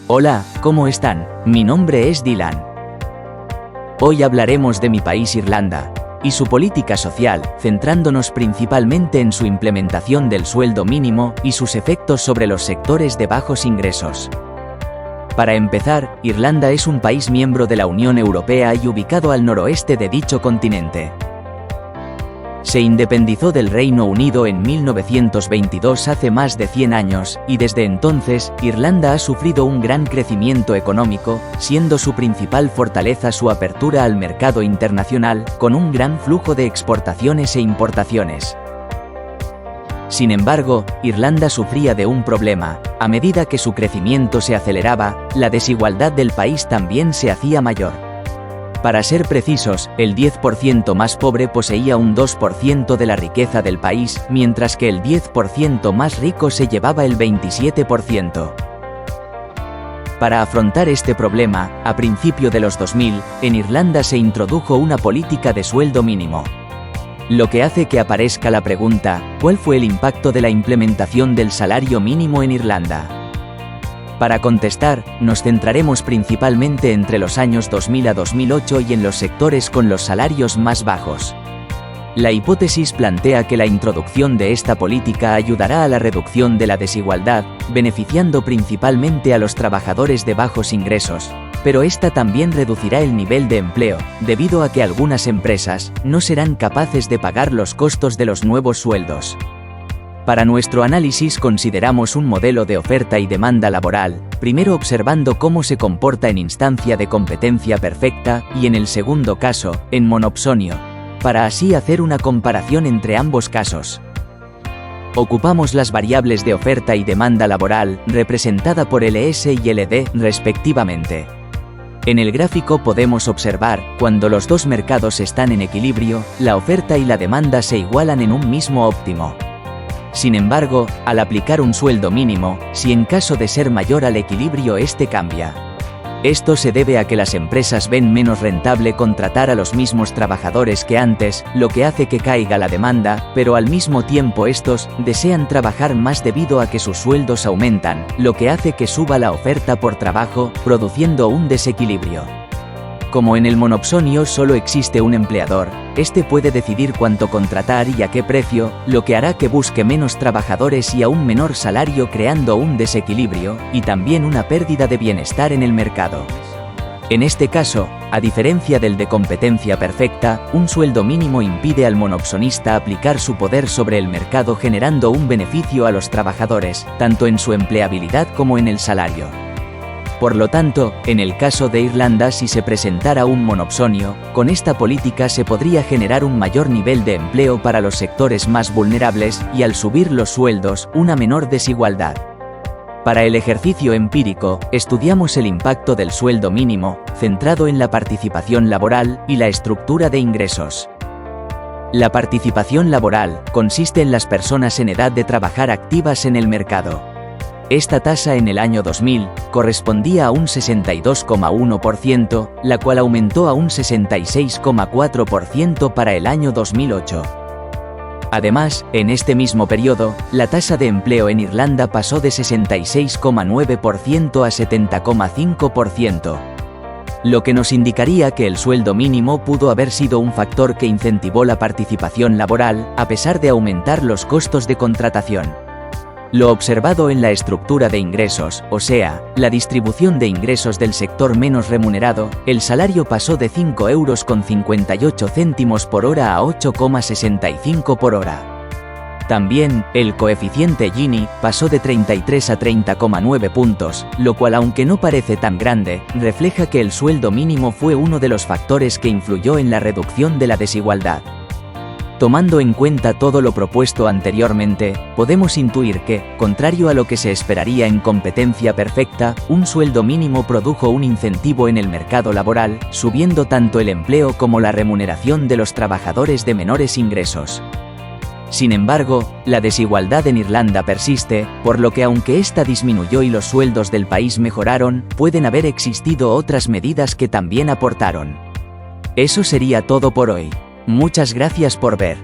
Hola, ¿cómo están? Mi nombre es Dylan. Hoy hablaremos de mi país Irlanda y su política social, centrándonos principalmente en su implementación del sueldo mínimo y sus efectos sobre los sectores de bajos ingresos. Para empezar, Irlanda es un país miembro de la Unión Europea y ubicado al noroeste de dicho continente. Se independizó del Reino Unido en 1922, hace más de 100 años, y desde entonces, Irlanda ha sufrido un gran crecimiento económico, siendo su principal fortaleza su apertura al mercado internacional, con un gran flujo de exportaciones e importaciones. Sin embargo, Irlanda sufría de un problema: a medida que su crecimiento se aceleraba, la desigualdad del país también se hacía mayor. Para ser precisos, el 10% más pobre poseía un 2% de la riqueza del país, mientras que el 10% más rico se llevaba el 27%. Para afrontar este problema, a principio de los 2000, en Irlanda se introdujo una política de sueldo mínimo. Lo que hace que aparezca la pregunta: ¿cuál fue el impacto de la implementación del salario mínimo en Irlanda? Para contestar, nos centraremos principalmente entre los años 2000 a 2008 y en los sectores con los salarios más bajos. La hipótesis plantea que la introducción de esta política ayudará a la reducción de la desigualdad, beneficiando principalmente a los trabajadores de bajos ingresos, pero esta también reducirá el nivel de empleo, debido a que algunas empresas no serán capaces de pagar los costos de los nuevos sueldos. Para nuestro análisis consideramos un modelo de oferta y demanda laboral, primero observando cómo se comporta en instancia de competencia perfecta y en el segundo caso, en monopsonio, para así hacer una comparación entre ambos casos. Ocupamos las variables de oferta y demanda laboral, representada por LS y LD, respectivamente. En el gráfico podemos observar, cuando los dos mercados están en equilibrio, la oferta y la demanda se igualan en un mismo óptimo. Sin embargo, al aplicar un sueldo mínimo, si en caso de ser mayor al equilibrio este cambia. Esto se debe a que las empresas ven menos rentable contratar a los mismos trabajadores que antes, lo que hace que caiga la demanda, pero al mismo tiempo estos desean trabajar más debido a que sus sueldos aumentan, lo que hace que suba la oferta por trabajo, produciendo un desequilibrio. Como en el monopsonio solo existe un empleador, este puede decidir cuánto contratar y a qué precio, lo que hará que busque menos trabajadores y a un menor salario, creando un desequilibrio, y también una pérdida de bienestar en el mercado. En este caso, a diferencia del de competencia perfecta, un sueldo mínimo impide al monopsonista aplicar su poder sobre el mercado, generando un beneficio a los trabajadores, tanto en su empleabilidad como en el salario. Por lo tanto, en el caso de Irlanda, si se presentara un monopsonio, con esta política se podría generar un mayor nivel de empleo para los sectores más vulnerables y, al subir los sueldos, una menor desigualdad. Para el ejercicio empírico, estudiamos el impacto del sueldo mínimo, centrado en la participación laboral y la estructura de ingresos. La participación laboral consiste en las personas en edad de trabajar activas en el mercado. Esta tasa en el año 2000 correspondía a un 62,1%, la cual aumentó a un 66,4% para el año 2008. Además, en este mismo periodo, la tasa de empleo en Irlanda pasó de 66,9% a 70,5%, lo que nos indicaría que el sueldo mínimo pudo haber sido un factor que incentivó la participación laboral, a pesar de aumentar los costos de contratación. Lo observado en la estructura de ingresos, o sea, la distribución de ingresos del sector menos remunerado, el salario pasó de 5,58 € por hora a 8,65 por hora. También, el coeficiente Gini pasó de 33 a 30,9 puntos, lo cual, aunque no parece tan grande, refleja que el sueldo mínimo fue uno de los factores que influyó en la reducción de la desigualdad. Tomando en cuenta todo lo propuesto anteriormente, podemos intuir que, contrario a lo que se esperaría en competencia perfecta, un sueldo mínimo produjo un incentivo en el mercado laboral, subiendo tanto el empleo como la remuneración de los trabajadores de menores ingresos. Sin embargo, la desigualdad en Irlanda persiste, por lo que aunque esta disminuyó y los sueldos del país mejoraron, pueden haber existido otras medidas que también aportaron. Eso sería todo por hoy. Muchas gracias por ver.